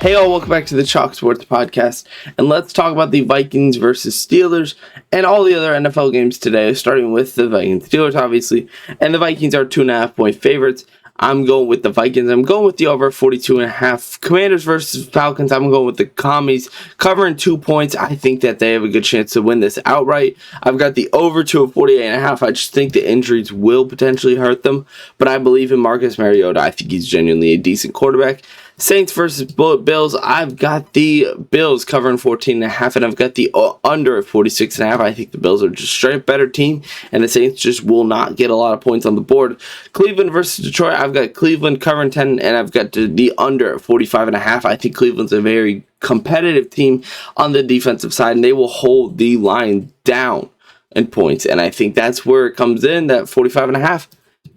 Hey all, welcome back to the Chalk Sports Podcast, and let's talk about the Vikings versus Steelers and all the other NFL games today, starting with the Vikings. Steelers, obviously, and the Vikings are 2.5-point favorites. I'm going with the Vikings. I'm going with the over 42.5. Commanders versus Falcons. I'm going with the Commies covering 2 points. I think that they have a good chance to win this outright. I've got the over to a 48.5. I just think the injuries will potentially hurt them, but I believe in Marcus Mariota. I think he's genuinely a decent quarterback. Saints versus Bills. I've got the Bills covering 14.5, and I've got the under at 46.5. I think the Bills are just straight up better team, and the Saints just will not get a lot of points on the board. Cleveland versus Detroit. I've got Cleveland covering 10, and I've got the under at 45.5. I think Cleveland's a very competitive team on the defensive side, and they will hold the line down in points, and I think that's where it comes in, that 45.5.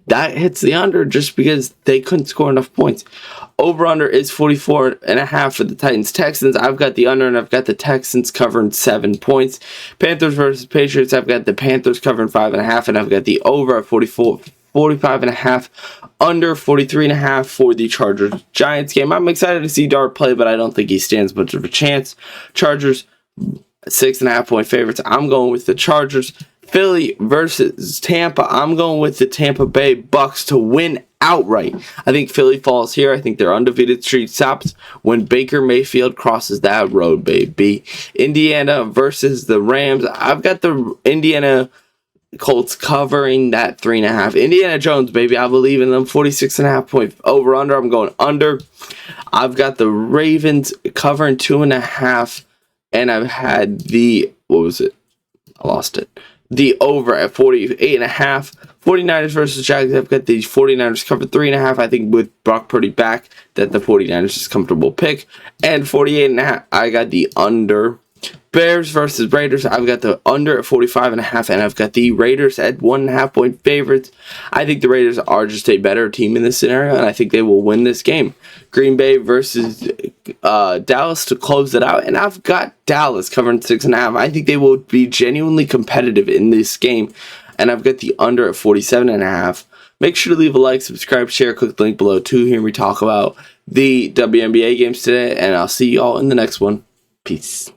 That hits the under just because they couldn't score enough points. Over-under is 44.5 for the Titans-Texans. I've got the under, and I've got the Texans covering 7 points. Panthers versus Patriots. I've got the Panthers covering 5.5, and I've got the over at 45.5. Under 43.5 for the Chargers-Giants game. I'm excited to see Dart play, but I don't think he stands much of a chance. Chargers, 6.5-point favorites. I'm going with the Chargers. Philly versus Tampa. I'm going with the Tampa Bay Bucks to win outright. I think Philly falls here. I think their undefeated streak stops when Baker Mayfield crosses that road, baby. Indiana versus the Rams. I've got the Indiana Colts covering that 3.5. Indiana Jones, baby. I believe in them. 46.5-point over-under. I'm going under. I've got the Ravens covering 2.5. And I've had the, what was it? I lost it. The over at 48.5. 49ers versus Jags. I've got the 49ers covered 3.5. I think with Brock Purdy back, that the 49ers is a comfortable pick. And 48.5. I got the under. Bears versus Raiders. I've got the under at 45.5, and I've got the Raiders at 1.5-point favorites. I think the Raiders are just a better team in this scenario, and I think they will win this game. Green Bay versus Dallas to close it out, and I've got Dallas covering 6.5. I think they will be genuinely competitive in this game, and I've got the under at 47.5. Make sure to leave a like, subscribe, share, click the link below to hear me talk about the WNBA games today, and I'll see you all in the next one. Peace.